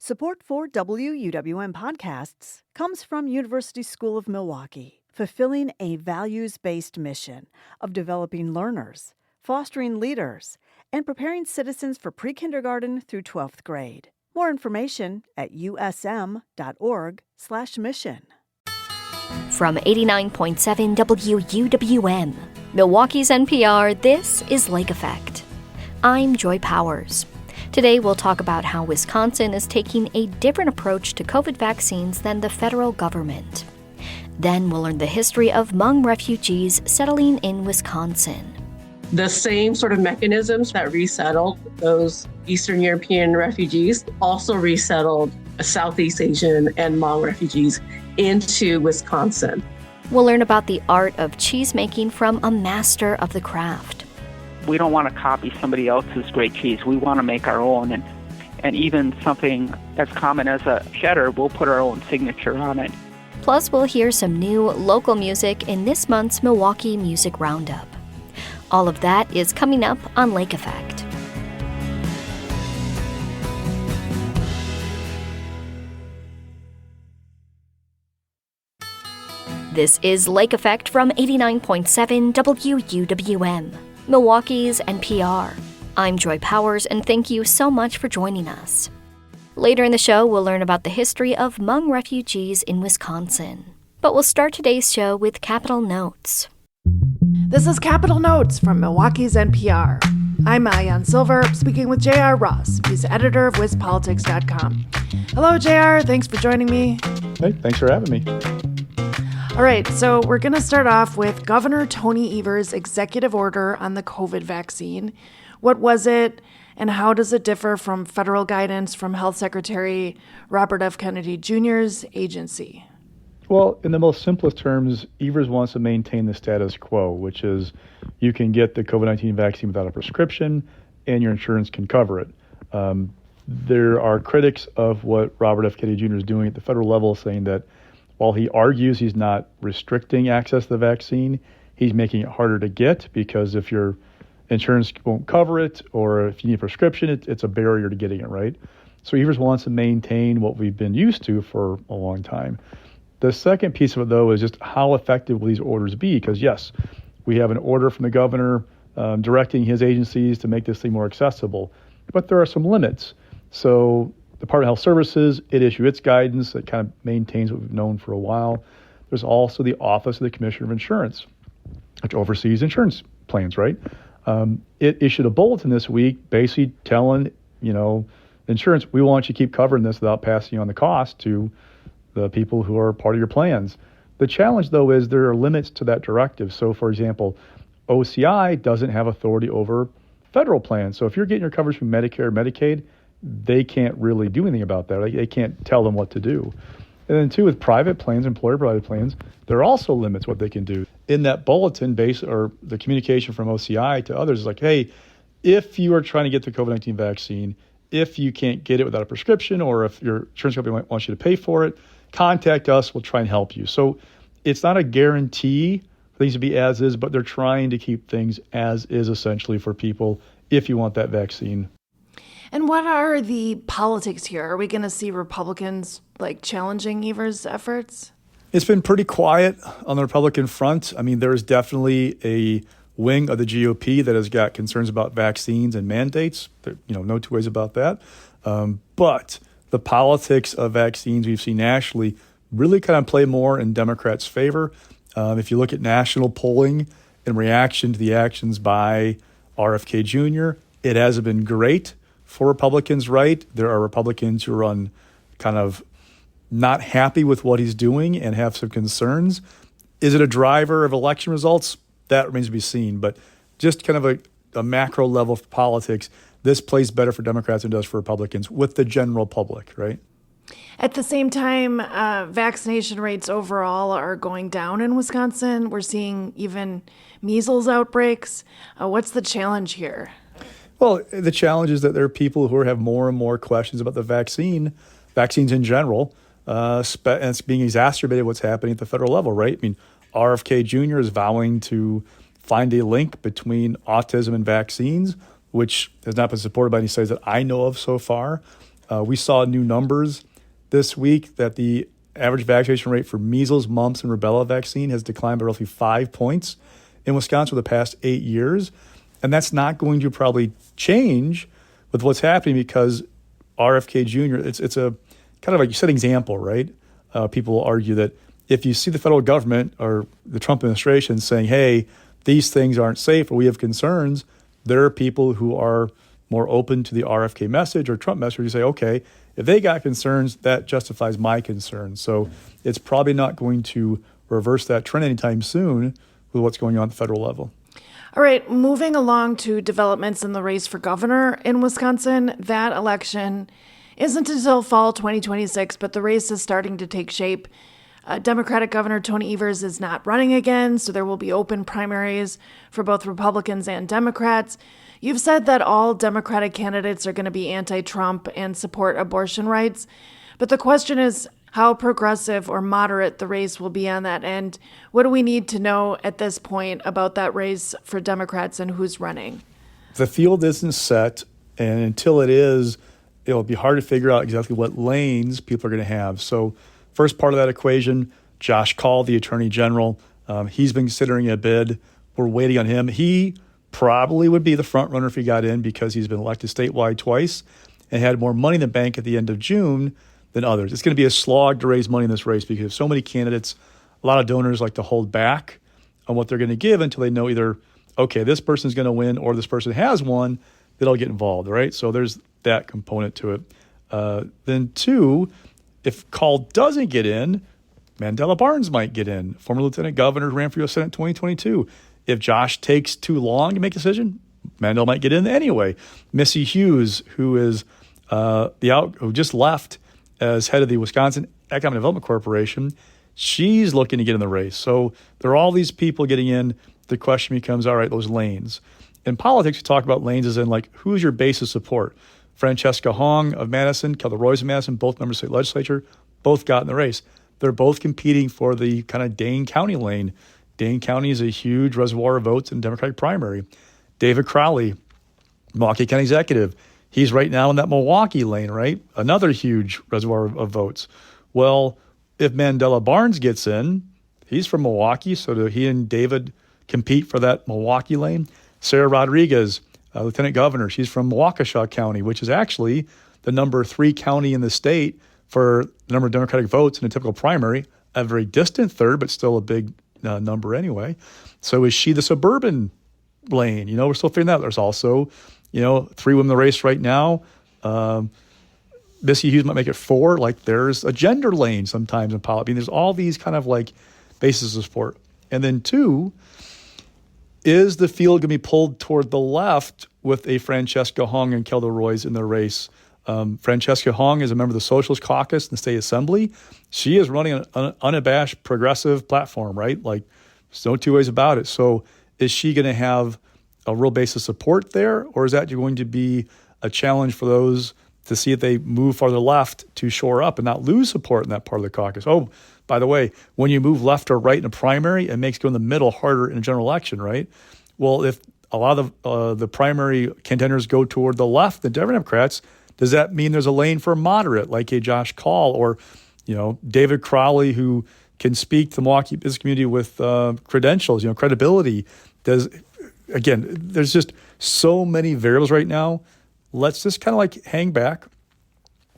Support for WUWM podcasts comes from University School of Milwaukee, fulfilling a values-based mission of developing learners, fostering leaders, and preparing citizens for pre-kindergarten through 12th grade. More information at usm.org/mission. From 89.7 WUWM, Milwaukee's NPR, this is Lake Effect. I'm Joy Powers. Today we'll talk about how Wisconsin is taking a different approach to COVID vaccines than the federal government. Then we'll learn the history of Hmong refugees settling in Wisconsin. The same sort of mechanisms that resettled those Eastern European refugees also resettled Southeast Asian and Hmong refugees into Wisconsin. We'll learn about the art of cheesemaking from a master of the craft. We don't want to copy somebody else's great cheese. We want to make our own. And even something as common as a cheddar, we'll put our own signature on it. Plus, we'll hear some new local music in this month's Milwaukee Music Roundup. All of that is coming up on Lake Effect. This is Lake Effect from 89.7 WUWM, Milwaukee's NPR. I'm Joy Powers, and thank you so much for joining us. Later in the show, we'll learn about the history of Hmong refugees in Wisconsin. But we'll start today's show with Capital Notes. This is Capital Notes from Milwaukee's NPR. I'm Maayan Silver, speaking with J.R. Ross. He's editor of WisPolitics.com. Hello, J.R. Thanks for joining me. Hey, thanks for having me. All right, so we're going to start off with Governor Tony Evers' executive order on the COVID vaccine. What was it, and how does it differ from federal guidance from Health Secretary Robert F. Kennedy Jr.'s agency? Well, in the most simplest terms, Evers wants to maintain the status quo, which is you can get the COVID-19 vaccine without a prescription, and your insurance can cover it. There are critics of what Robert F. Kennedy Jr. is doing at the federal level, saying that while he argues he's not restricting access to the vaccine, he's making it harder to get because if your insurance won't cover it or if you need a prescription, it's a barrier to getting it, right? So Evers wants to maintain what we've been used to for a long time. The second piece of it, though, is just how effective will these orders be? Because, yes, we have an order from the governor directing his agencies to make this thing more accessible, but there are some limits. So Department of Health Services, it issued its guidance that kind of maintains what we've known for a while. There's also the Office of the Commissioner of Insurance, which oversees insurance plans, right? It issued a bulletin this week basically telling, insurance, we want you to keep covering this without passing on the cost to the people who are part of your plans. The challenge, though, is there are limits to that directive. So, for example, OCI doesn't have authority over federal plans. So if you're getting your coverage from Medicare or Medicaid, they can't really do anything about that. They can't tell them what to do. And then, too, with private plans, employer-provided plans, there are also limits what they can do. In that bulletin or the communication from OCI to others is like, hey, if you are trying to get the COVID-19 vaccine, if you can't get it without a prescription or if your insurance company wants you to pay for it, contact us. We'll try and help you. So it's not a guarantee for things to be as is, but they're trying to keep things as is essentially for people if you want that vaccine. And what are the politics here? Are we going to see Republicans challenging Evers' efforts? It's been pretty quiet on the Republican front. I mean, there is definitely a wing of the GOP that has got concerns about vaccines and mandates. No two ways about that. But the politics of vaccines we've seen nationally really kind of play more in Democrats' favor. If you look at national polling in reaction to the actions by RFK Jr., it hasn't been great for Republicans, right? There are Republicans who are kind of not happy with what he's doing and have some concerns. Is it a driver of election results? That remains to be seen. But just kind of a macro level of politics, this plays better for Democrats than it does for Republicans with the general public, right? At the same time, vaccination rates overall are going down in Wisconsin. We're seeing even measles outbreaks. What's the challenge here? Well, the challenge is that there are people who have more and more questions about the vaccines in general, and it's being exacerbated what's happening at the federal level, right? I mean, RFK Jr. is vowing to find a link between autism and vaccines, which has not been supported by any studies that I know of so far. We saw new numbers this week that the average vaccination rate for measles, mumps, and rubella vaccine has declined by roughly 5 points in Wisconsin for the past 8 years. And that's not going to probably change with what's happening because RFK Jr., it's a kind of like you set an example, right? People will argue that if you see the federal government or the Trump administration saying, hey, these things aren't safe or we have concerns, there are people who are more open to the RFK message or Trump message. You say, okay, if they got concerns, that justifies my concerns. So it's probably not going to reverse that trend anytime soon with what's going on at the federal level. All right, moving along to developments in the race for governor in Wisconsin. That election isn't until fall 2026, but the race is starting to take shape. Democratic Governor Tony Evers is not running again, so there will be open primaries for both Republicans and Democrats. You've said that all Democratic candidates are going to be anti-Trump and support abortion rights, but the question is how progressive or moderate the race will be on that end. What do we need to know at this point about that race for Democrats and who's running? The field isn't set, and until it is, it'll be hard to figure out exactly what lanes people are going to have. So first part of that equation, Josh Kaul, the Attorney General, he's been considering a bid. We're waiting on him. He probably would be the front runner if he got in because he's been elected statewide twice and had more money in the bank at the end of June than others. It's going to be a slog to raise money in this race because so many candidates, a lot of donors like to hold back on what they're going to give until they know either, okay, this person's going to win or this person has won, that'll get involved, right? So there's that component to it. Then two, if Kaul doesn't get in, Mandela Barnes might get in, former lieutenant governor who ran for U.S. Senate in 2022. If Josh takes too long to make a decision, Mandel might get in anyway. Missy Hughes, who is who just left as head of the Wisconsin Economic Development Corporation, she's looking to get in the race. So there are all these people getting in. The question becomes, all right, those lanes. In politics, we talk about lanes as in like, who's your base of support? Francesca Hong of Madison, Kelly Royce of Madison, both members of the state legislature, both got in the race. They're both competing for the kind of Dane County lane. Dane County is a huge reservoir of votes in the Democratic primary. David Crowley, Milwaukee County Executive, he's right now in that Milwaukee lane, right? Another huge reservoir of votes. Well, if Mandela Barnes gets in, he's from Milwaukee, so do he and David compete for that Milwaukee lane? Sarah Rodriguez, Lieutenant Governor, she's from Waukesha County, which is actually the number 3 county in the state for the number of Democratic votes in a typical primary, a very distant third, but still a big number anyway. So is she the suburban lane? We're still figuring that out. There's also, 3 women in the race right now. Missy Hughes might make it 4. Like there's a gender lane sometimes in politics. There's all these kind of like bases of support. And then 2, is the field going to be pulled toward the left with a Francesca Hong and Kelda Royce in the race? Francesca Hong is a member of the Socialist Caucus in the State Assembly. She is running an unabashed progressive platform, right? Like, there's no two ways about it. So is she going to have a real base of support there, or is that going to be a challenge for those to see if they move farther left to shore up and not lose support in that part of the caucus? Oh, by the way, when you move left or right in a primary, it makes going in the middle harder in a general election, right? Well, if a lot of the primary contenders go toward the left, the Democrats, does that mean there's a lane for a moderate like a Josh Kaul or, David Crowley, who can speak to the Milwaukee business community with credentials, credibility? There's just so many variables right now. Let's just kind of like hang back,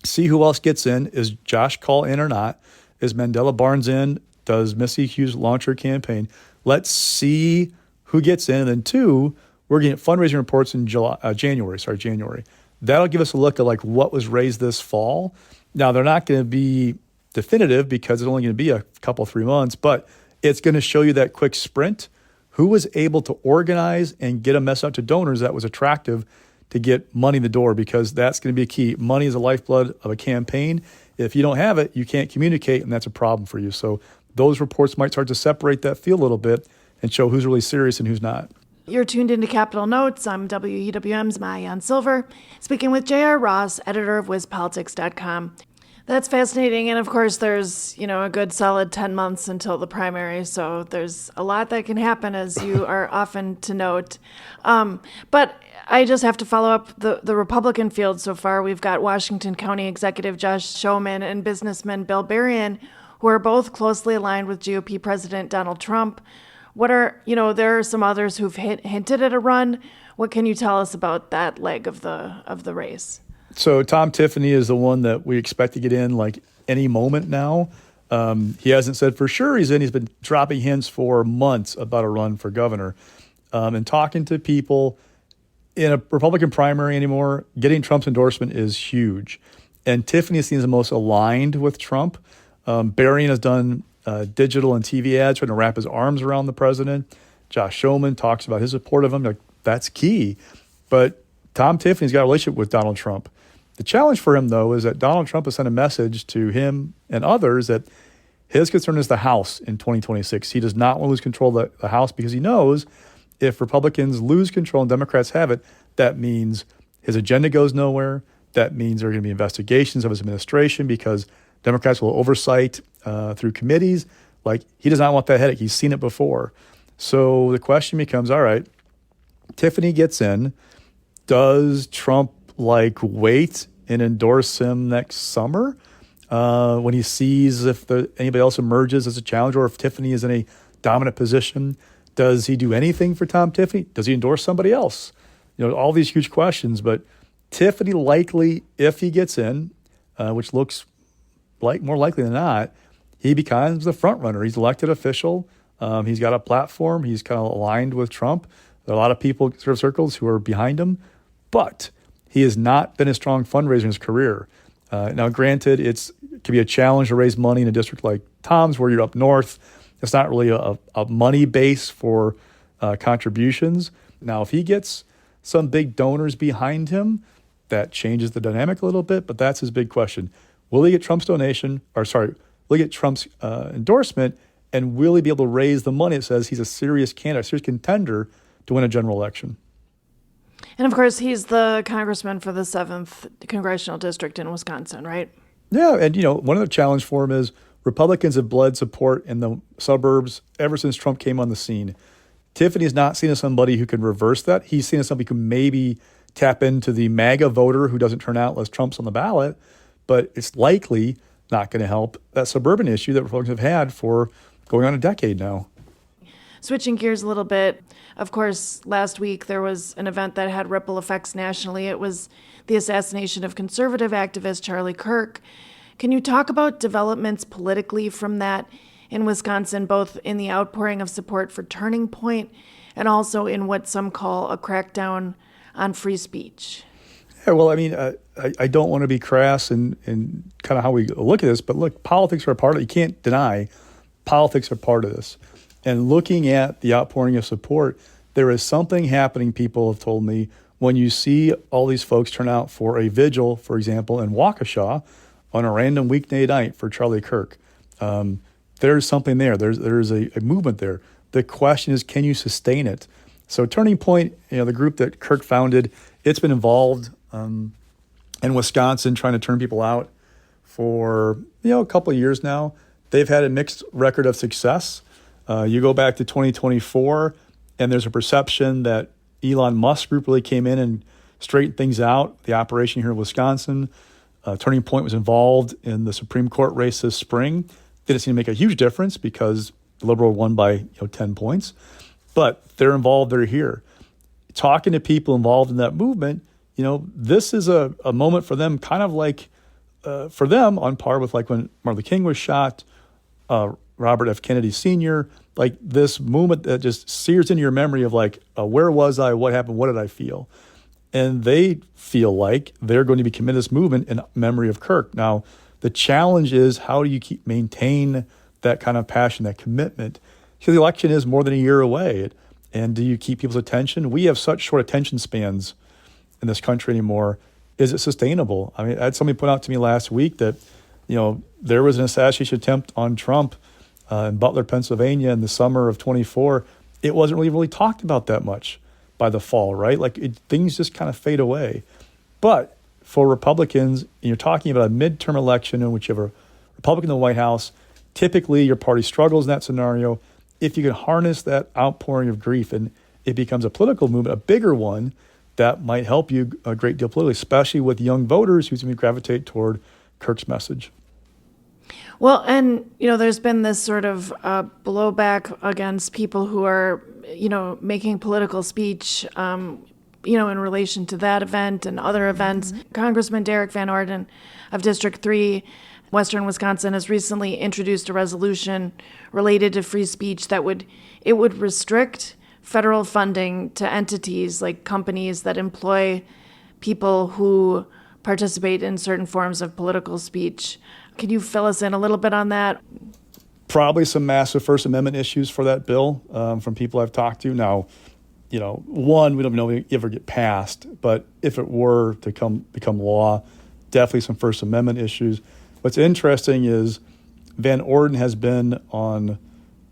see who else gets in. Is Josh Kaul in or not? Is Mandela Barnes in? Does Missy Hughes launch her campaign? Let's see who gets in. And then 2, we're getting fundraising reports in January. That'll give us a look at like what was raised this fall. Now, they're not going to be definitive because it's only going to be a couple, 3 months, but it's going to show you that quick sprint. Who was able to organize and get a message out to donors that was attractive to get money in the door, because that's going to be a key. Money is the lifeblood of a campaign. If you don't have it, you can't communicate, and that's a problem for you. So those reports might start to separate that field a little bit and show who's really serious and who's not. You're tuned into Capitol Notes. I'm WUWM's Maayan Silver, speaking with J.R. Ross, editor of WizPolitics.com. That's fascinating. And of course, there's, a good solid 10 months until the primary. So there's a lot that can happen, as you are often to note. But I just have to follow up the Republican field so far. We've got Washington County Executive Josh Schoeman and businessman Bill Berrien, who are both closely aligned with GOP President Donald Trump. There are some others who've hinted at a run. What can you tell us about that leg of the race? So Tom Tiffany is the one that we expect to get in like any moment now. He hasn't said for sure he's in. He's been dropping hints for months about a run for governor. And talking to people in a Republican primary anymore, getting Trump's endorsement is huge. And Tiffany seems the most aligned with Trump. Berrien has done digital and TV ads trying to wrap his arms around the president. Josh Schoeman talks about his support of him. Like, that's key. But Tom Tiffany's got a relationship with Donald Trump. The challenge for him, though, is that Donald Trump has sent a message to him and others that his concern is the House in 2026. He does not want to lose control of the House because he knows if Republicans lose control and Democrats have it, that means his agenda goes nowhere. That means there are going to be investigations of his administration because Democrats will oversight through committees. Like, he does not want that headache. He's seen it before. So the question becomes, all right, Tiffany gets in. Does Trump wait and endorse him next summer when he sees if anybody else emerges as a challenger, or if Tiffany is in a dominant position? Does he do anything for Tom Tiffany? Does he endorse somebody else? All these huge questions. But Tiffany likely, if he gets in, which looks like more likely than not, he becomes the front runner. He's elected official. He's got a platform. He's kind of aligned with Trump. There are a lot of people, sort of circles, who are behind him. But he has not been a strong fundraiser in his career. Now, granted, it can be a challenge to raise money in a district like Tom's, where you're up north. It's not really a money base for contributions. Now, if he gets some big donors behind him, that changes the dynamic a little bit, but that's his big question. Will he get Trump's will he get Trump's endorsement, and will he be able to raise the money that says he's a serious candidate, a serious contender to win a general election? And of course, he's the congressman for the 7th congressional district in Wisconsin, right? Yeah, and one of the challenges for him is Republicans have bled support in the suburbs ever since Trump came on the scene. Tiffany is not seen as somebody who can reverse that. He's seen as somebody who can maybe tap into the MAGA voter who doesn't turn out unless Trump's on the ballot, but it's likely not going to help that suburban issue that Republicans have had for going on a decade now. Switching gears a little bit, of course, last week there was an event that had ripple effects nationally. It was the assassination of conservative activist Charlie Kirk. Can you talk about developments politically from that in Wisconsin, both in the outpouring of support for Turning Point and also in what some call a crackdown on free speech? Yeah, well, I mean, I don't want to be crass in kind of how we look at this, but look, politics are a part of it. You can't deny politics are part of this. And looking at the outpouring of support, there is something happening, people have told me, when you see all these folks turn out for a vigil, for example, in Waukesha on a random weekday night for Charlie Kirk. There's something there. There's a movement there. The question is, can you sustain it? So Turning Point, the group that Kirk founded, it's been involved in Wisconsin trying to turn people out for a couple of years now. They've had a mixed record of success. You go back to 2024, and there's a perception that Elon Musk group really came in and straightened things out, the operation here in Wisconsin. Turning Point was involved in the Supreme Court race this spring. Didn't seem to make a huge difference because the Liberal won by 10 points. But they're involved, they're here. Talking to people involved in that movement, this is a moment for them, kind of like, for them, on par with like when Martin Luther King was shot, Robert F. Kennedy Sr., like this moment that just sears into your memory of like, where was I, what happened, what did I feel? And they feel like they're going to be committed to this movement in memory of Kirk. Now, the challenge is, how do you maintain that kind of passion, that commitment? Because the election is more than a year away. And do you keep people's attention? We have such short attention spans in this country anymore. Is it sustainable? I mean, I had somebody point out to me last week that, there was an assassination attempt on Trump in Butler, Pennsylvania in the summer of 24. It wasn't really talked about that much by the fall, right? Like things just kind of fade away. But for Republicans, you're talking about a midterm election in which you have a Republican in the White House. Typically, your party struggles in that scenario. If you can harness that outpouring of grief and it becomes a political movement, a bigger one, that might help you a great deal politically, especially with young voters who's going to gravitate toward Kirk's message. Well, and, there's been this sort of blowback against people who are, making political speech, in relation to that event and other events. Congressman Derek Van Orden of District 3, Western Wisconsin, has recently introduced a resolution related to free speech that would restrict federal funding to entities like companies that employ people who participate in certain forms of political speech. Can you fill us in a little bit on that? Probably some massive First Amendment issues for that bill from people I've talked to. Now, one, we don't know if it ever get passed, but if it were to become law, definitely some First Amendment issues. What's interesting is Van Orden has been on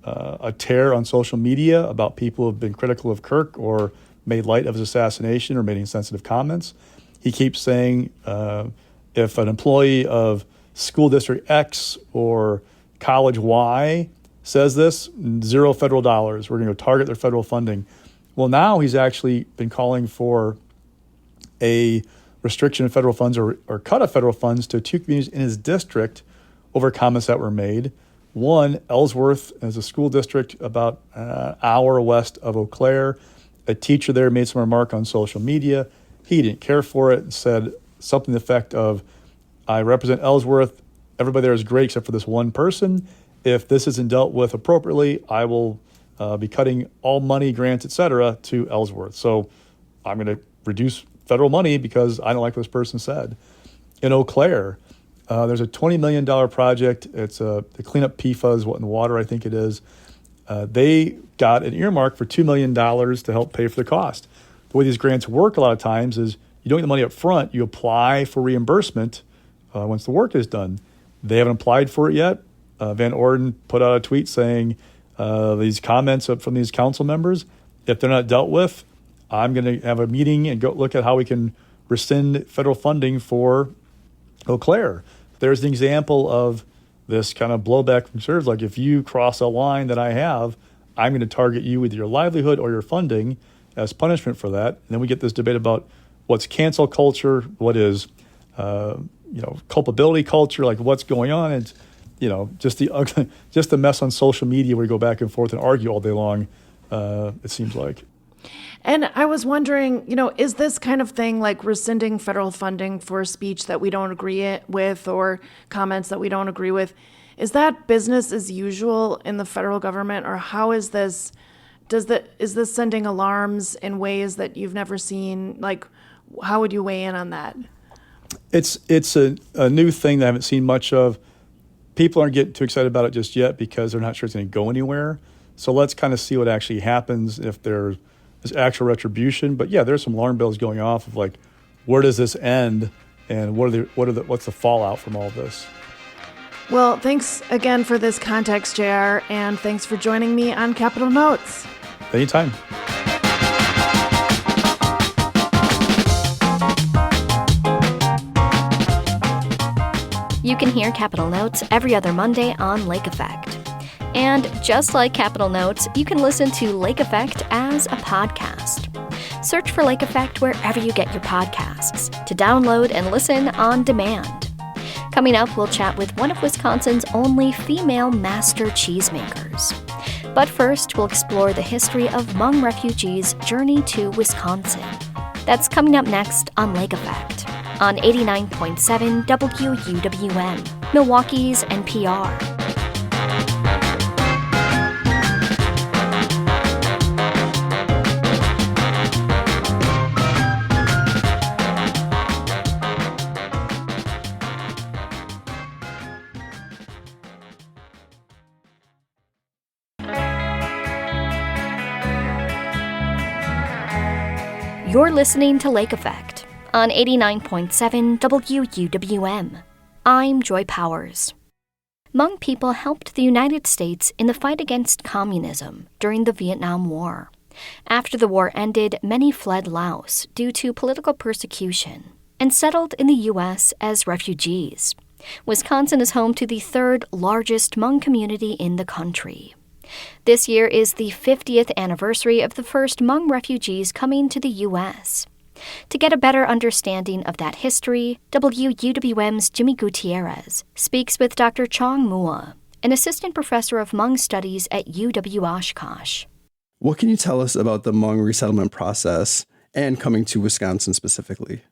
a tear on social media about people who have been critical of Kirk or made light of his assassination or made insensitive comments. He keeps saying if an employee of school district X or college Y says this, $0 federal dollars. We're going to go target their federal funding. Well, now he's actually been calling for a restriction of federal funds or cut of federal funds to two communities in his district over comments that were made. One, Ellsworth is a school district about an hour west of Eau Claire. A teacher there made some remark on social media. He didn't care for it and said something to the effect of, I represent Ellsworth. Everybody there is great except for this one person. If this isn't dealt with appropriately, I will be cutting all money, grants, et cetera, to Ellsworth. So I'm going to reduce federal money because I don't like what this person said. In Eau Claire, there's a $20 million project. It's to clean up PFAS in water, I think it is. They got an earmark for $2 million to help pay for the cost. The way these grants work a lot of times is you don't get the money up front. You apply for reimbursement once the work is done. They haven't applied for it yet. Van Orden put out a tweet saying these comments from these council members, if they're not dealt with, I'm going to have a meeting and go look at how we can rescind federal funding for Eau Claire. There's an example of this kind of blowback from conservatives. Like, if you cross a line that I have, I'm going to target you with your livelihood or your funding as punishment for that. And then we get this debate about what's cancel culture, what is culpability culture, like what's going on. And just the mess on social media where we go back and forth and argue all day long. It seems like. And I was wondering, is this kind of thing like rescinding federal funding for speech that we don't agree with or comments that we don't agree with, is that business as usual in the federal government, or how is this? Is this sending alarms in ways that you've never seen? Like, how would you weigh in on that? It's a new thing that I haven't seen much of. People aren't getting too excited about it just yet because they're not sure it's going to go anywhere. So let's kind of see what actually happens if there's actual retribution. But yeah, there's some alarm bells going off of like, where does this end, and what's the fallout from all this? Well, thanks again for this context, JR, and thanks for joining me on Capitol Notes. Anytime. You can hear Capitol Notes every other Monday on Lake Effect. And just like Capitol Notes, you can listen to Lake Effect as a podcast. Search for Lake Effect wherever you get your podcasts to download and listen on demand. Coming up, we'll chat with one of Wisconsin's only female master cheesemakers. But first, we'll explore the history of Hmong refugees' journey to Wisconsin. That's coming up next on Lake Effect on 89.7 WUWM, Milwaukee's NPR. You're listening to Lake Effect on 89.7 WUWM. I'm Joy Powers. Hmong people helped the United States in the fight against communism during the Vietnam War. After the war ended, many fled Laos due to political persecution. and settled in the U.S. as refugees. Wisconsin is home to the third largest Hmong community in the country. This year is the 50th anniversary of the first Hmong refugees coming to the U.S. To get a better understanding of that history, WUWM's Jimmy Gutierrez speaks with Dr. Chong Mua, an assistant professor of Hmong studies at UW-Oshkosh. What can you tell us about the Hmong resettlement process and coming to Wisconsin specifically?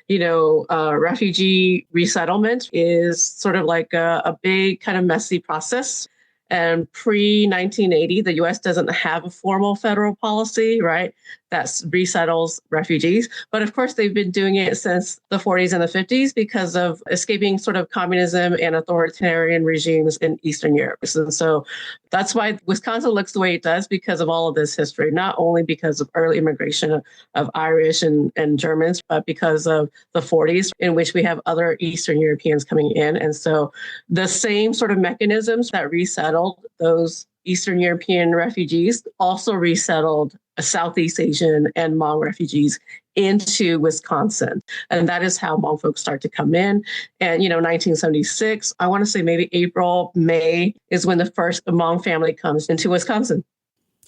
Refugee resettlement is sort of like a big kind of messy process. And pre-1980, the U.S. doesn't have a formal federal policy, right, that resettles refugees. But of course, they've been doing it since the 40s and the 50s because of escaping sort of communism and authoritarian regimes in Eastern Europe. And so that's why Wisconsin looks the way it does, because of all of this history, not only because of early immigration of Irish and Germans, but because of the 40s, in which we have other Eastern Europeans coming in. And so the same sort of mechanisms that resettled those Eastern European refugees also resettled Southeast Asian and Hmong refugees into Wisconsin. And that is how Hmong folks start to come in. And, 1976, I want to say maybe April, May is when the first Hmong family comes into Wisconsin.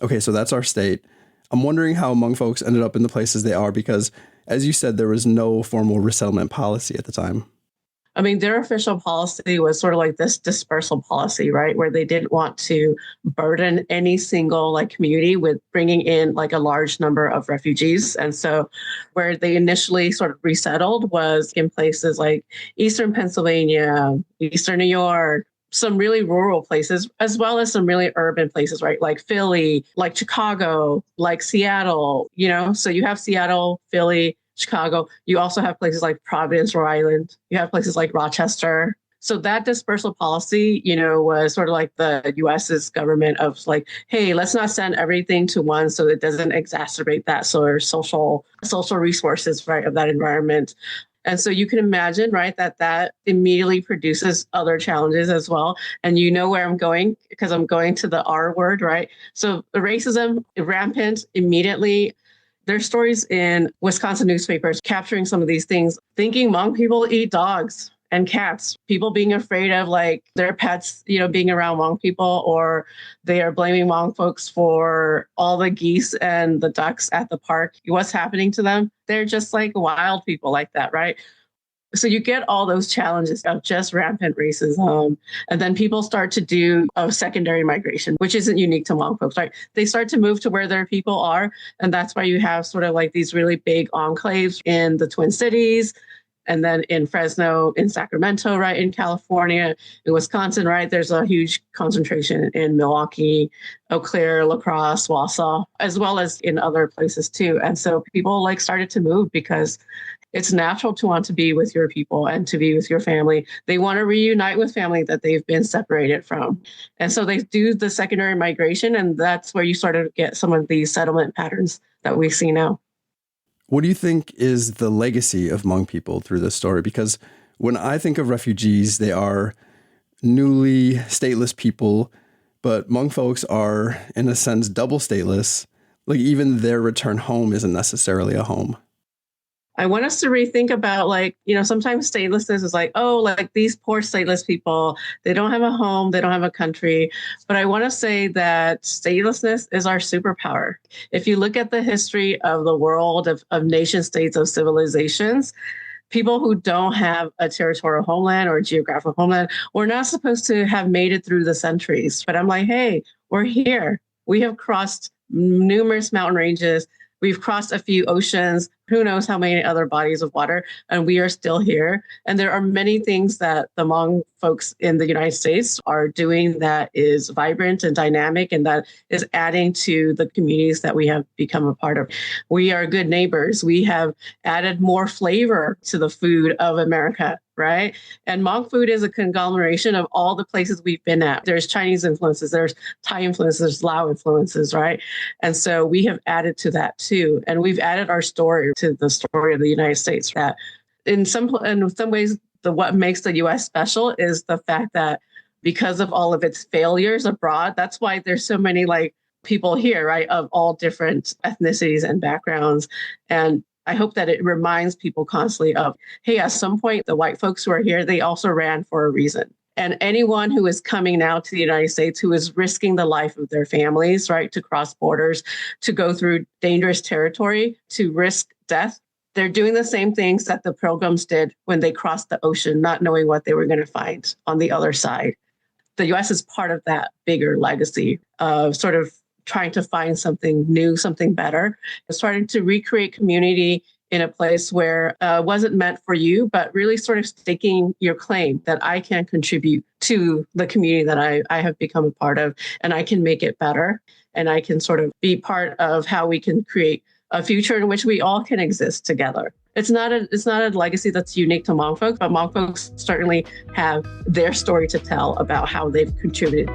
Okay, so that's our state. I'm wondering how Hmong folks ended up in the places they are because, as you said, there was no formal resettlement policy at the time. I mean, their official policy was sort of like this dispersal policy, right? Where they didn't want to burden any single community with bringing in a large number of refugees. And so where they initially sort of resettled was in places like Eastern Pennsylvania, Eastern New York, some really rural places, as well as some really urban places, right? Like Philly, like Chicago, like Seattle, so you have Seattle, Philly, Chicago. You also have places like Providence, Rhode Island. You have places like Rochester. So that dispersal policy, was sort of like the US's government of hey, let's not send everything to one so it doesn't exacerbate that sort of social resources, right, of that environment. And so you can imagine, right, that immediately produces other challenges as well. And where I'm going, because I'm going to the R word, right? So the racism rampant immediately. There's stories in Wisconsin newspapers capturing some of these things, thinking Hmong people eat dogs and cats, people being afraid of their pets, being around Hmong people, or they are blaming Hmong folks for all the geese and the ducks at the park. What's happening to them? They're just wild people like that, right? So you get all those challenges of just rampant racism. And then people start to do a secondary migration, which isn't unique to Hmong folks, right? They start to move to where their people are. And that's why you have sort of these really big enclaves in the Twin Cities, and then in Fresno, in Sacramento, right, in California, in Wisconsin, right, there's a huge concentration in Milwaukee, Eau Claire, La Crosse, Wausau, as well as in other places too. And so people started to move because it's natural to want to be with your people and to be with your family. They want to reunite with family that they've been separated from. And so they do the secondary migration, and that's where you sort of get some of these settlement patterns that we see now. What do you think is the legacy of Hmong people through this story? Because when I think of refugees, they are newly stateless people, but Hmong folks are, in a sense, double stateless. Even their return home isn't necessarily a home. I want us to rethink about sometimes statelessness is these poor stateless people, they don't have a home, they don't have a country. But I want to say that statelessness is our superpower. If you look at the history of the world, of nation states, of civilizations, people who don't have a territorial homeland or a geographical homeland, we're not supposed to have made it through the centuries. But I'm hey, we're here. We have crossed numerous mountain ranges. We've crossed a few oceans, who knows how many other bodies of water, and we are still here. And there are many things that the Hmong folks in the United States are doing that is vibrant and dynamic, and that is adding to the communities that we have become a part of. We are good neighbors. We have added more flavor to the food of America, right? And Hmong food is a conglomeration of all the places we've been at. There's Chinese influences, there's Thai influences, there's Lao influences, right? And so we have added to that too. And we've added our story to the story of the United States. That in some ways, what makes the U.S. special is the fact that because of all of its failures abroad, that's why there's so many people here, right, of all different ethnicities and backgrounds. And I hope that it reminds people constantly of, hey, at some point, the white folks who are here, they also ran for a reason. And anyone who is coming now to the United States who is risking the life of their families, right, to cross borders, to go through dangerous territory, to risk death, they're doing the same things that the Pilgrims did when they crossed the ocean, not knowing what they were going to find on the other side. The US is part of that bigger legacy of sort of trying to find something new, something better, starting to recreate community in a place where it wasn't meant for you, but really sort of staking your claim that I can contribute to the community that I have become a part of, and I can make it better, and I can sort of be part of how we can create a future in which we all can exist together. It's not a legacy that's unique to Hmong folks, but Hmong folks certainly have their story to tell about how they've contributed.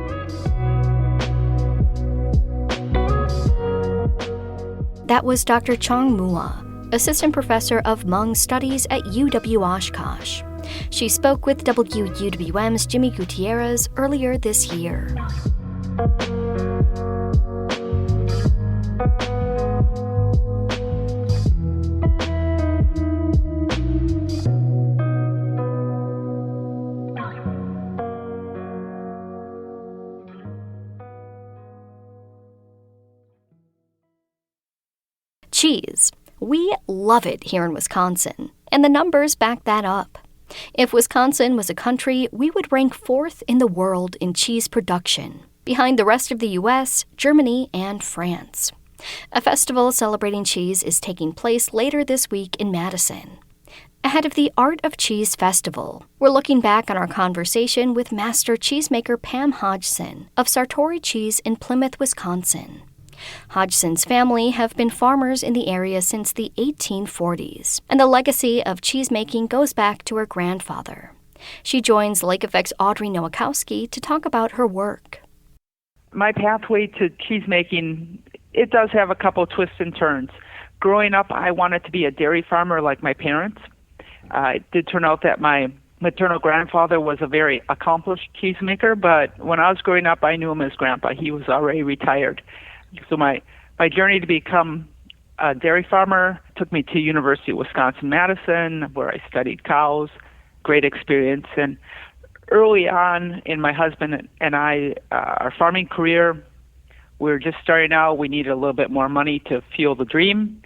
That was Dr. Chong Mua, Assistant Professor of Hmong Studies at UW Oshkosh. She spoke with WUWM's Jimmy Gutierrez earlier this year. Cheese. We love it here in Wisconsin, and the numbers back that up. If Wisconsin was a country, we would rank 4th in the world in cheese production, behind the rest of the U.S., Germany, and France. A festival celebrating cheese is taking place later this week in Madison. Ahead of the Art of Cheese Festival, we're looking back on our conversation with master cheesemaker Pam Hodgson of Sartori Cheese in Plymouth, Wisconsin. Hodgson's family have been farmers in the area since the 1840s, and the legacy of cheesemaking goes back to her grandfather. She joins Lake Effect's Audrey Nowakowski to talk about her work. My pathway to cheesemaking, it does have a couple of twists and turns. Growing up, I wanted to be a dairy farmer like my parents. It did turn out that my maternal grandfather was a very accomplished cheesemaker, but when I was growing up, I knew him as Grandpa. He was already retired. So my journey to become a dairy farmer took me to University of Wisconsin-Madison, where I studied cows. Great experience. And early on in my husband and I, our farming career, we were just starting out. We needed a little bit more money to fuel the dream.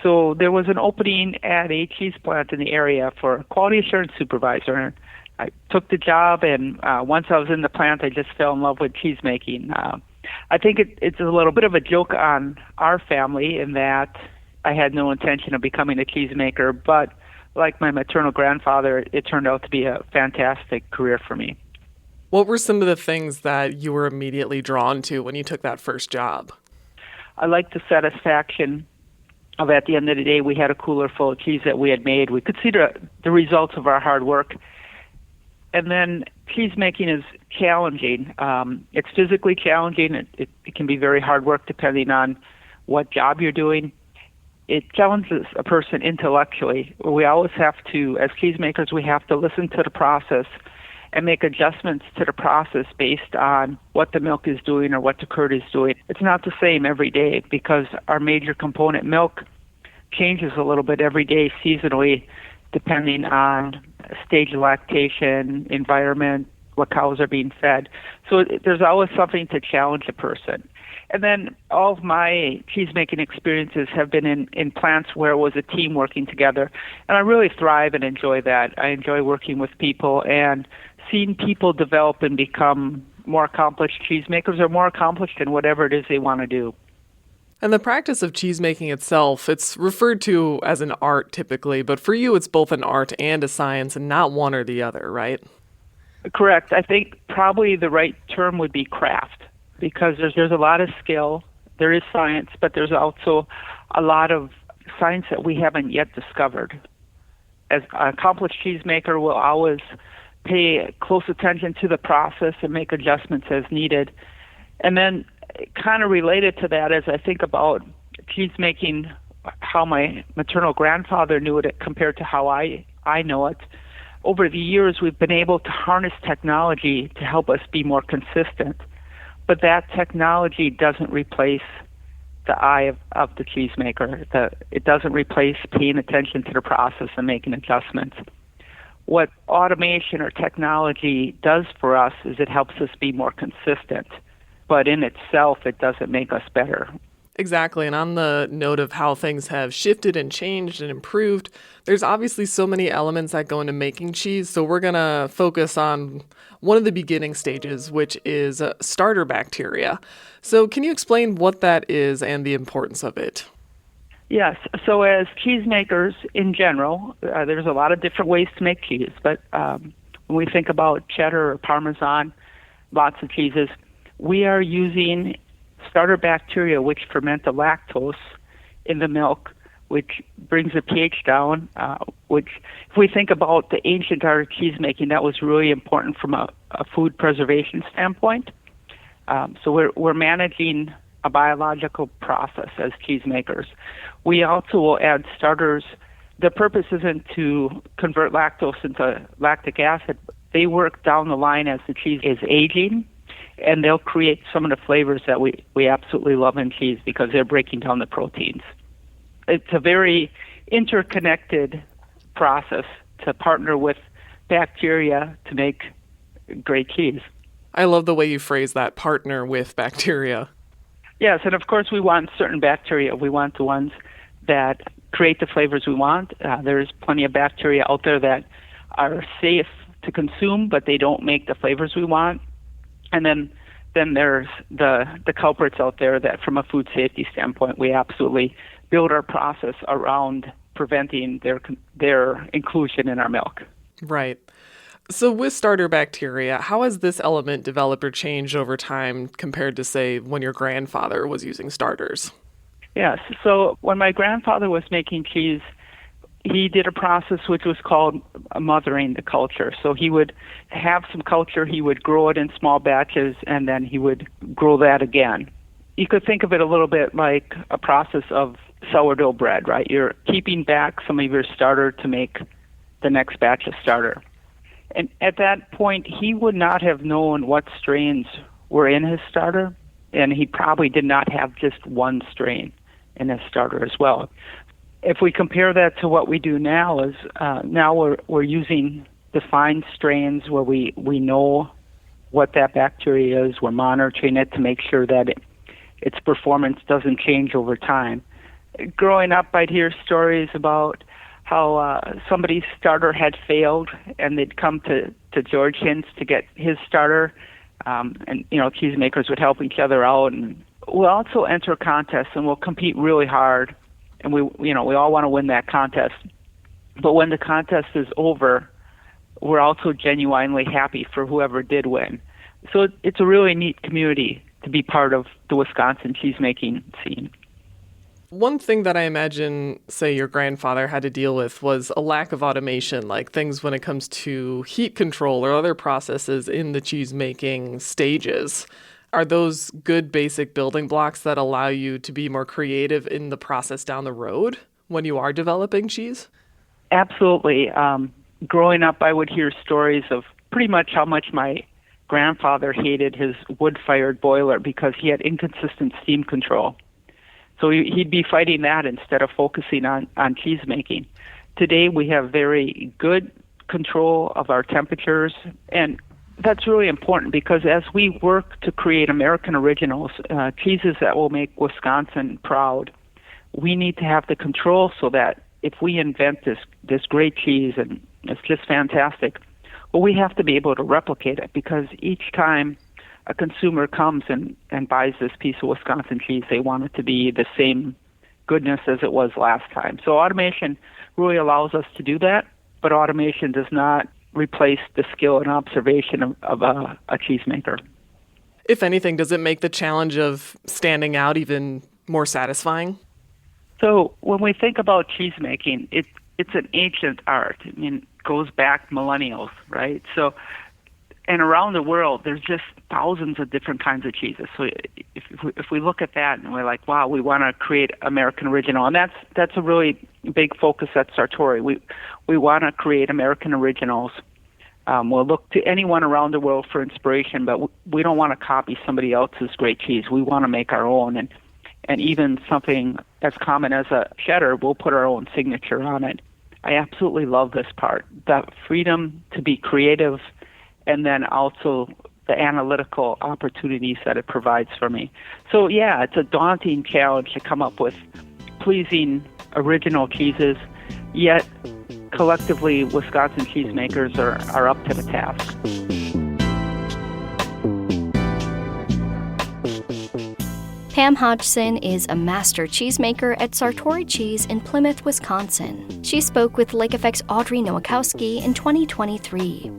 So there was an opening at a cheese plant in the area for a quality assurance supervisor. And I took the job, and once I was in the plant, I just fell in love with cheesemaking. I think it's a little bit of a joke on our family in that I had no intention of becoming a cheesemaker, but like my maternal grandfather, it turned out to be a fantastic career for me. What were some of the things that you were immediately drawn to when you took that first job? I liked the satisfaction of, at the end of the day, we had a cooler full of cheese that we had made. We could see the results of our hard work. And then cheesemaking is challenging. It's physically challenging. It can be very hard work depending on what job you're doing. It challenges a person intellectually. We always have to, as cheesemakers, we have to listen to the process and make adjustments to the process based on what the milk is doing or what the curd is doing. It's not the same every day because our major component, milk, changes a little bit every day seasonally depending on stage of lactation, environment, what cows are being fed. So there's always something to challenge a person. And then all of my cheesemaking experiences have been in plants where it was a team working together. And I really thrive and enjoy that. I enjoy working with people and seeing people develop and become more accomplished cheesemakers or more accomplished in whatever it is they want to do. And the practice of cheesemaking itself, it's referred to as an art typically, but for you it's both an art and a science and not one or the other, right? Correct. I think probably the right term would be craft because there's a lot of skill. There is science, but there's also a lot of science that we haven't yet discovered. As an accomplished cheesemaker will always pay close attention to the process and make adjustments as needed. And then kind of related to that as I think about cheesemaking, how my maternal grandfather knew it compared to how I know it. Over the years, we've been able to harness technology to help us be more consistent. But that technology doesn't replace the eye of the cheesemaker. It doesn't replace paying attention to the process and making adjustments. What automation or technology does for us is it helps us be more consistent, but in itself, it doesn't make us better. Exactly. And on the note of how things have shifted and changed and improved, there's obviously so many elements that go into making cheese. So we're going to focus on one of the beginning stages, which is starter bacteria. So can you explain what that is and the importance of it? Yes. So as cheesemakers in general, there's a lot of different ways to make cheese. But when we think about cheddar or Parmesan, lots of cheeses, we are using starter bacteria which ferment the lactose in the milk, which brings the pH down, which if we think about the ancient art of cheese making, that was really important from a food preservation standpoint. So we're managing a biological process as cheesemakers. We also will add starters. The purpose isn't to convert lactose into lactic acid. They work down the line as the cheese is aging, and they'll create some of the flavors that we absolutely love in cheese because they're breaking down the proteins. It's a very interconnected process to partner with bacteria to make great cheese. I love the way you phrase that, partner with bacteria. Yes, and of course we want certain bacteria. We want the ones that create the flavors we want. There's plenty of bacteria out there that are safe to consume, but they don't make the flavors we want. And then there's the culprits out there that from a food safety standpoint, we absolutely build our process around preventing their inclusion in our milk. Right. So with starter bacteria, how has this element developed or changed over time compared to, say, when your grandfather was using starters? Yes. So when my grandfather was making cheese, he did a process which was called mothering the culture. So he would have some culture, he would grow it in small batches, and then he would grow that again. You could think of it a little bit like a process of sourdough bread, right? You're keeping back some of your starter to make the next batch of starter. And at that point, he would not have known what strains were in his starter, and he probably did not have just one strain in his starter as well. If we compare that to what we do now, is now we're using defined strains where we know what that bacteria is. We're monitoring it to make sure that its performance doesn't change over time. Growing up, I'd hear stories about how somebody's starter had failed, and they'd come to George Hintz to get his starter, and cheesemakers would help each other out. And we'll also enter contests, and we'll compete really hard, and we all want to win that contest. But when the contest is over, we're also genuinely happy for whoever did win. So it's a really neat community to be part of the Wisconsin cheesemaking scene. One thing that I imagine, say, your grandfather had to deal with was a lack of automation, like things when it comes to heat control or other processes in the cheese-making stages. Are those good basic building blocks that allow you to be more creative in the process down the road when you are developing cheese? Absolutely. Growing up, I would hear stories of pretty much how much my grandfather hated his wood-fired boiler because he had inconsistent steam control. So he'd be fighting that instead of focusing on cheese making. Today we have very good control of our temperatures, and that's really important because as we work to create American originals, cheeses that will make Wisconsin proud, we need to have the control so that if we invent this great cheese and it's just fantastic, well, we have to be able to replicate it because each time a consumer comes and buys this piece of Wisconsin cheese, they want it to be the same goodness as it was last time. So automation really allows us to do that, but automation does not replace the skill and observation of a cheesemaker. If anything, does it make the challenge of standing out even more satisfying? So when we think about cheesemaking, it's an ancient art. I mean, it goes back millennials, right? So, and around the world, there's just thousands of different kinds of cheeses. So if we look at that and we're like, wow, we want to create American original, and that's a really big focus at Sartori. We want to create American originals. We'll look to anyone around the world for inspiration, but we don't want to copy somebody else's great cheese. We want to make our own. And and even something as common as a cheddar, we'll put our own signature on it. I absolutely love this part, the freedom to be creative, and then also the analytical opportunities that it provides for me. So yeah, it's a daunting challenge to come up with pleasing original cheeses, yet collectively Wisconsin cheesemakers are up to the task. Pam Hodgson is a master cheesemaker at Sartori Cheese in Plymouth, Wisconsin. She spoke with Lake Effect's Audrey Nowakowski in 2023.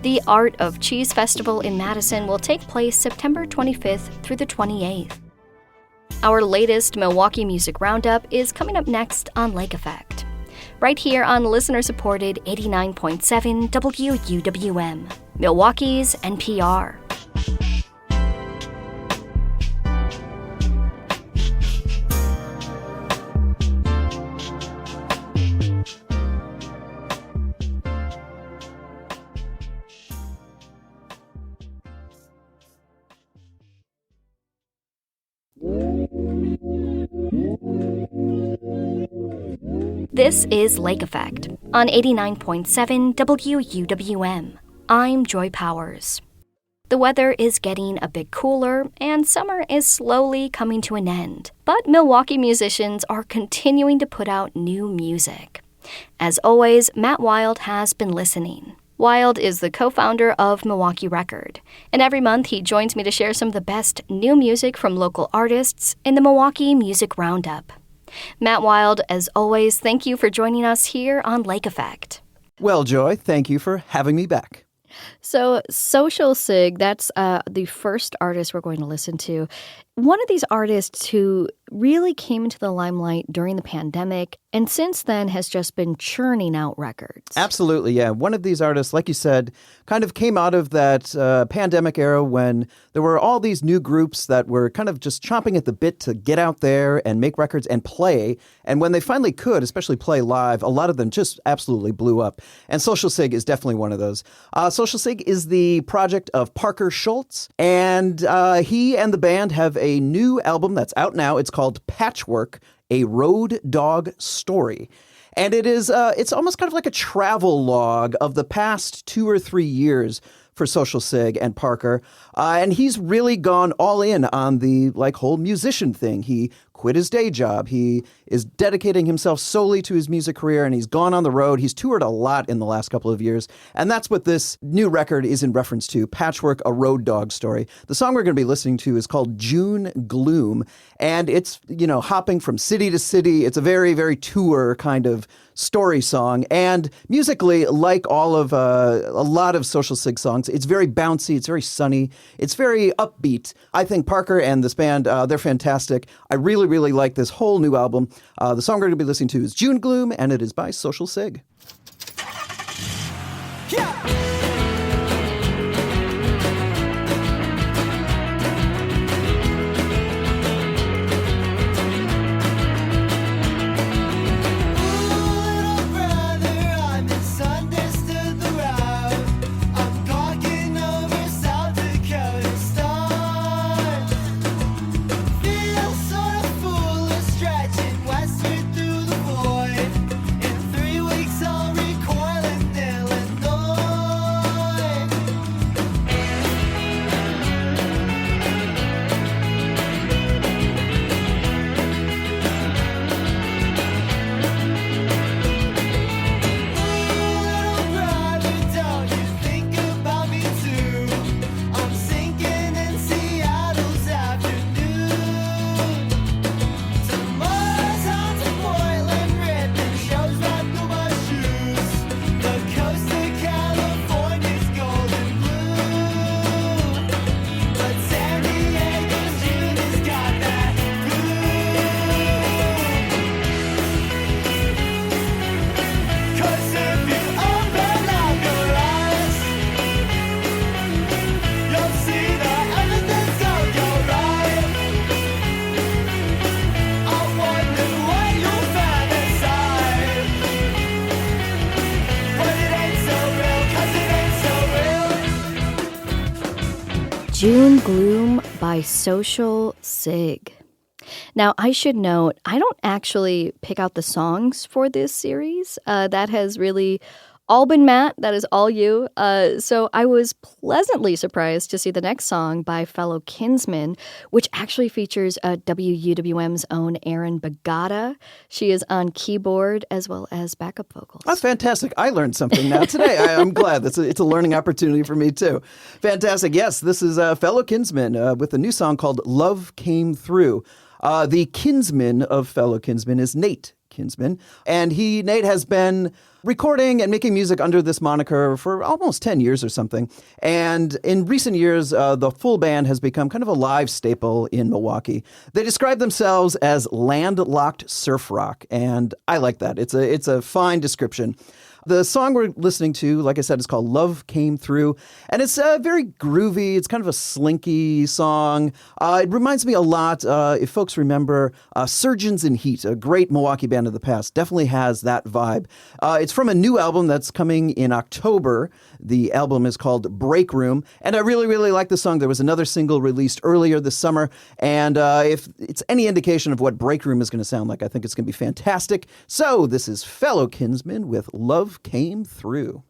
The Art of Cheese Festival in Madison will take place September 25th through the 28th. Our latest Milwaukee Music Roundup is coming up next on Lake Effect, right here on listener-supported 89.7 WUWM, Milwaukee's NPR. This is Lake Effect on 89.7 WUWM. I'm Joy Powers. The weather is getting a bit cooler, and summer is slowly coming to an end. But Milwaukee musicians are continuing to put out new music. As always, Matt Wild has been listening. Wild is the co-founder of Milwaukee Record, and every month he joins me to share some of the best new music from local artists in the Milwaukee Music Roundup. Matt Wild, as always, thank you for joining us here on Lake Effect. Well, Joy, thank you for having me back. So, Social Sig, that's the first artist we're going to listen to. One of these artists who really came into the limelight during the pandemic and since then has just been churning out records. Absolutely, yeah. One of these artists, like you said, kind of came out of that pandemic era when there were all these new groups that were kind of just chomping at the bit to get out there and make records and play. And when they finally could, especially play live, a lot of them just absolutely blew up. And Social Sig is definitely one of those. Social Sig is the project of Parker Schultz, and he and the band have a new album that's out now. It's called Patchwork, a Road Dog Story. And it is, it's almost kind of like a travel log of the past 2 or 3 years for Social Sig and Parker. And he's really gone all in on the whole musician thing. He quit his day job. He is dedicating himself solely to his music career, and he's gone on the road. He's toured a lot in the last couple of years. And that's what this new record is in reference to, Patchwork, a Road Dog Story. The song we're going to be listening to is called June Gloom. And it's, hopping from city to city. It's a very, very tour kind of story song. And musically, like all of a lot of Social Sig songs, it's very bouncy. It's very sunny. It's very upbeat. I think Parker and this band, they're fantastic. I really, really like this whole new album. The song we're going to be listening to is June Gloom, and it is by Social Sig. Yeah! June Gloom by Social Sig. Now, I should note, I don't actually pick out the songs for this series. That has really all been Matt. That is all you. So I was pleasantly surprised to see the next song by fellow Kinsmen, which actually features WUWM's own Erin Bagata. She is on keyboard as well as backup vocals. That's fantastic. I learned something now today. I'm glad. It's a learning opportunity for me, too. Fantastic. Yes, this is fellow Kinsmen with a new song called Love Came Through. The kinsman of fellow Kinsmen is Nate Kinsman, and Nate has been recording and making music under this moniker for almost 10 years or something. And in recent years, the full band has become kind of a live staple in Milwaukee. They describe themselves as landlocked surf rock, and I like that. It's a fine description. The song we're listening to, like I said, is called Love Came Through, and it's very groovy. It's kind of a slinky song. It reminds me a lot, if folks remember, Surgeons in Heat, a great Milwaukee band of the past, definitely has that vibe. It's from a new album that's coming in October. The album is called Break Room, and I really, really like the song. There was another single released earlier this summer, and if it's any indication of what Break Room is going to sound like, I think it's going to be fantastic. So this is fellow Kinsmen with Love Came Through.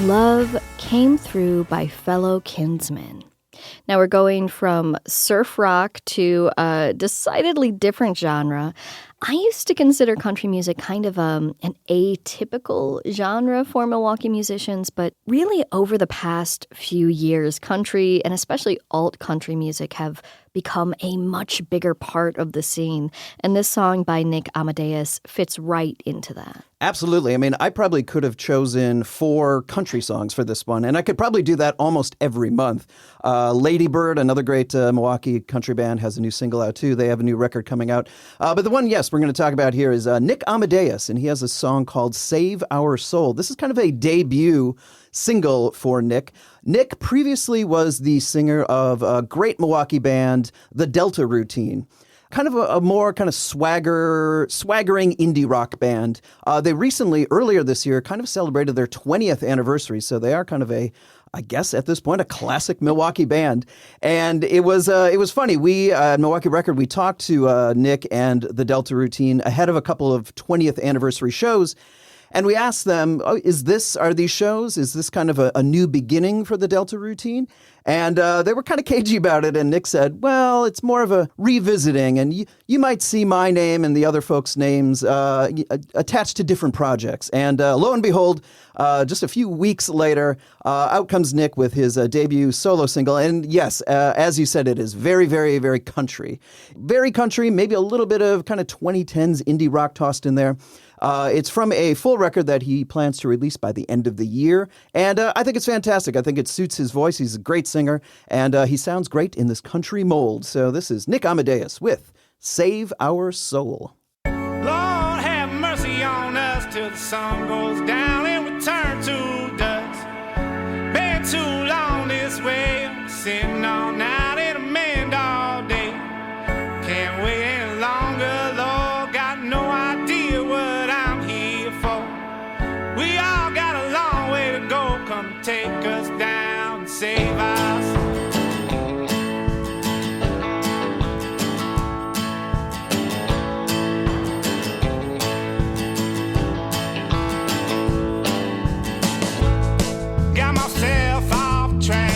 Love Came Through by fellow Kinsmen. Now we're going from surf rock to a decidedly different genre. I used to consider country music kind of an atypical genre for Milwaukee musicians, but really over the past few years, country and especially alt country music have become a much bigger part of the scene. And this song by Nick Amadeus fits right into that. Absolutely. I mean, I probably could have chosen 4 country songs for this one, and I could probably do that almost every month. Lady Bird, another great Milwaukee country band, has a new single out too. They have a new record coming out. But the one, yes, we're going to talk about here is Nick Amadeus, and he has a song called Save Our Soul. This is kind of a debut single for Nick. Nick previously was the singer of a great Milwaukee band, The Delta Routine. Kind of a more kind of swaggering indie rock band. They recently, earlier this year, kind of celebrated their 20th anniversary. So they are kind of I guess at this point, a classic Milwaukee band. And it was funny. We, at Milwaukee Record, we talked to Nick and the Delta Routine ahead of a couple of 20th anniversary shows. And we asked them, are these shows? Is this kind of a new beginning for the Delta Routine? And they were kind of cagey about it. And Nick said, well, it's more of a revisiting. And you might see my name and the other folks' names attached to different projects. And lo and behold, just a few weeks later, out comes Nick with his debut solo single. And yes, as you said, it is very, very, very country. Very country, maybe a little bit of kind of 2010s indie rock tossed in there. It's from a full record that he plans to release by the end of the year, and I think it's fantastic. I think it suits his voice. He's a great singer, and he sounds great in this country mold. So this is Nick Amadeus with Save Our Soul. Lord, have mercy on us till the sun goes down and we turn to dust. Been too long this way, sitting all night in a man all day. Can't wait any longer, Lord, got no idea what I'm here for. We all got a long way to go, come take us down and save us. Got myself off track.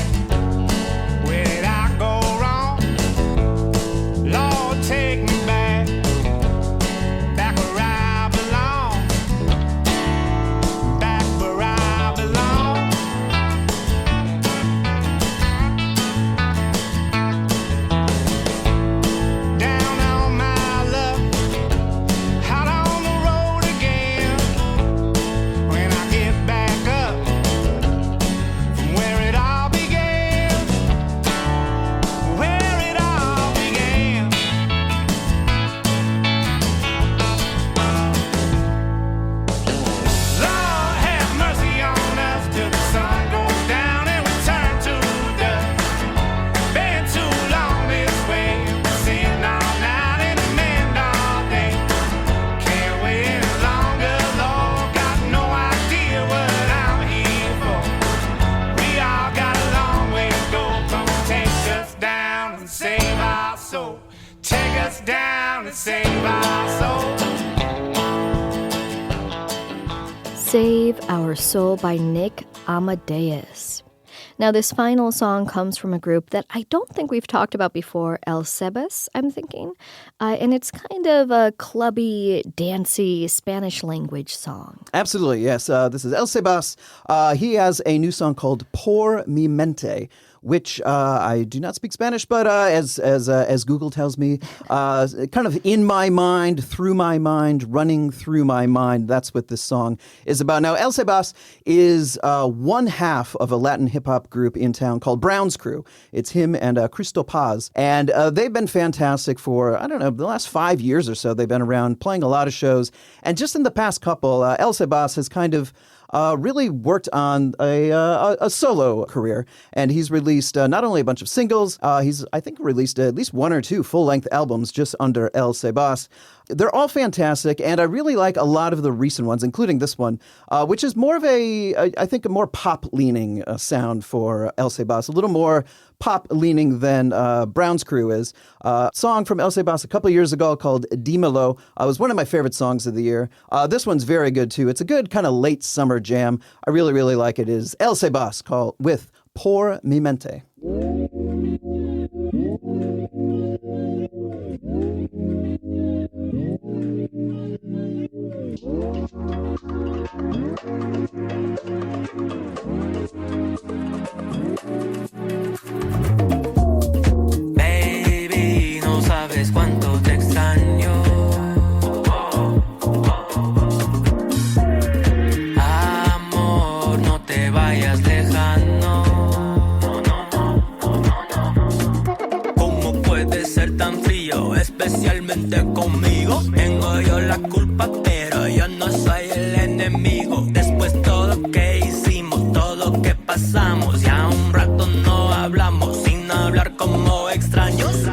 Where did I go wrong? Lord, take me back, back where I belong, back where I belong. Down on my luck, out on the road again. When I get back up from where it all began, where it all began. Lord, have mercy on us till the sun goes down and we turn to dust. Been too long this way, sitting all night in the man all day. Can't wait any longer, Lord, got no idea what I'm here for. We all got a long way to go, come take us down and save our soul. Take us down and save our soul. Save Our Soul by Nick Amadeus. Now, this final song comes from a group that I don't think we've talked about before, El Cebes, I'm thinking. And it's kind of a clubby, dancey Spanish language song. Absolutely, yes. This is El Cebas. He has a new song called Por Mi Mente, which I do not speak Spanish, but as Google tells me, kind of in my mind, through my mind, running through my mind. That's what this song is about. Now, El Cebas is one half of a Latin hip-hop group in town called Brown's Crew. It's him and Cristo Paz, and they've been fantastic for, I don't know, the last 5 years or so. They've been around playing a lot of shows, and just in the past couple, El Cebas has kind of really worked on a solo career, and he's released not only a bunch of singles, he's, I think, released at least one or two full-length albums just under El Cebas. They're all fantastic, and I really like a lot of the recent ones, including this one, which is more of I think, a more pop-leaning sound for El Cebas, a little more pop-leaning than Brown's Crew is. Song from El Cebas a couple years ago called Dímelo was one of my favorite songs of the year. This one's very good, too. It's a good kind of late summer jam. I really, really like it. It is El Cebas with Por Mi Mente. Baby, no sabes cuánto te extraño. Amor, no te vayas lejano. ¿Cómo puedes ser tan frío, especialmente conmigo? Tengo yo la culpa, pero yo no soy el enemigo. Después todo lo que hicimos, todo lo que pasamos, ya un rato no hablamos, sin hablar como extraños.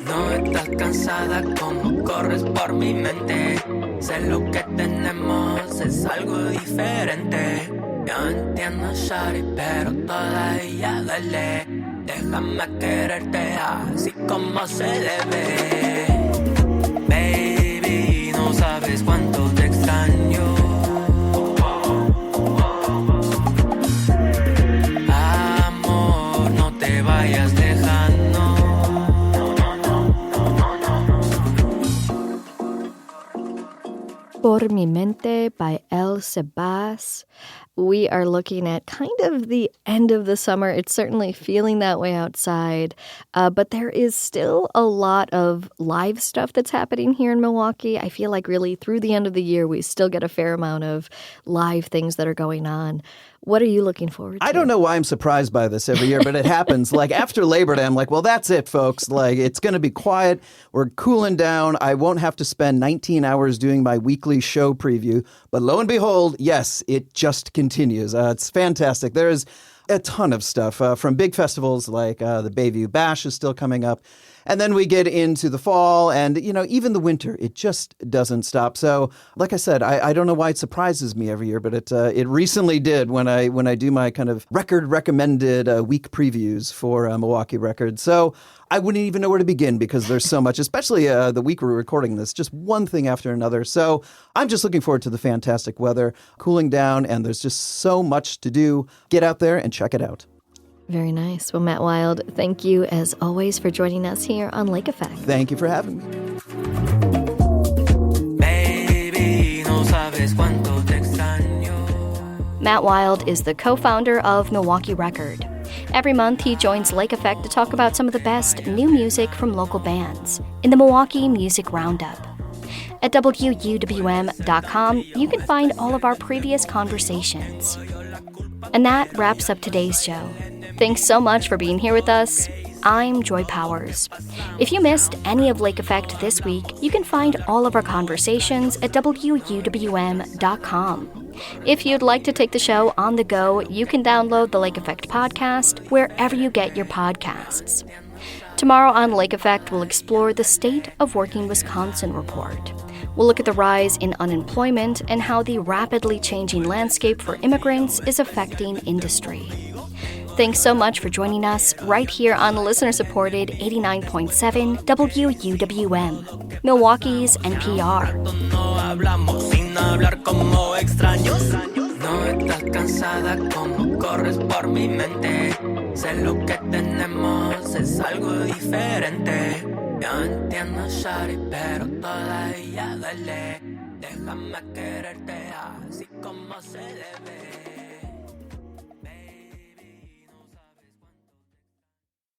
No estás cansada, como corres por mi mente. Sé lo que tenemos es algo diferente. Yo entiendo, shawty, pero todavía duele. Déjame quererte así como se debe. Baby, no sabes cuánto te extraño. Amor, no te vayas lejano. Por Mi Mente by El Cebas. we are looking at kind of the end of the summer. It's certainly feeling that way outside, but there is still a lot of live stuff that's happening here in Milwaukee. I feel like really through the end of the year, we still get a fair amount of live things that are going on. What are you looking forward to? I don't know why I'm surprised by this every year, but it happens. Like after Labor Day, I'm like, well, that's it, folks. Like it's going to be quiet. We're cooling down. I won't have to spend 19 hours doing my weekly show preview. But lo and behold, yes, it just continues. It's fantastic. There's a ton of stuff from big festivals like the Bayview Bash is still coming up. And then we get into the fall and, even the winter, it just doesn't stop. So like I said, I don't know why it surprises me every year, but it recently did when I do my kind of record recommended week previews for Milwaukee Records. So I wouldn't even know where to begin because there's so much, especially the week we're recording this, just one thing after another. So I'm just looking forward to the fantastic weather, cooling down, and there's just so much to do. Get out there and check it out. Very nice. Well, Matt Wild, thank you as always for joining us here on Lake Effect. Thank you for having me. Baby, no sabes cuánto te extraño. Matt Wild is the co-founder of Milwaukee Record. Every month, he joins Lake Effect to talk about some of the best new music from local bands in the Milwaukee Music Roundup. At WUWM.com, you can find all of our previous conversations. And that wraps up today's show. Thanks so much for being here with us. I'm Joy Powers. If you missed any of Lake Effect this week, you can find all of our conversations at WUWM.com. If you'd like to take the show on the go, you can download the Lake Effect podcast wherever you get your podcasts. Tomorrow on Lake Effect, we'll explore the State of Working Wisconsin report. We'll look at the rise in unemployment and how the rapidly changing landscape for immigrants is affecting industry. Thanks so much for joining us right here on listener-supported 89.7 WUWM, Milwaukee's NPR. No hablamos sin hablar como extraños. No estás cansada como corres por mi mente. Sé lo que tenemos es algo diferente. Yo entiendo, Shari, pero todavía duele. Déjame quererte así como se debe.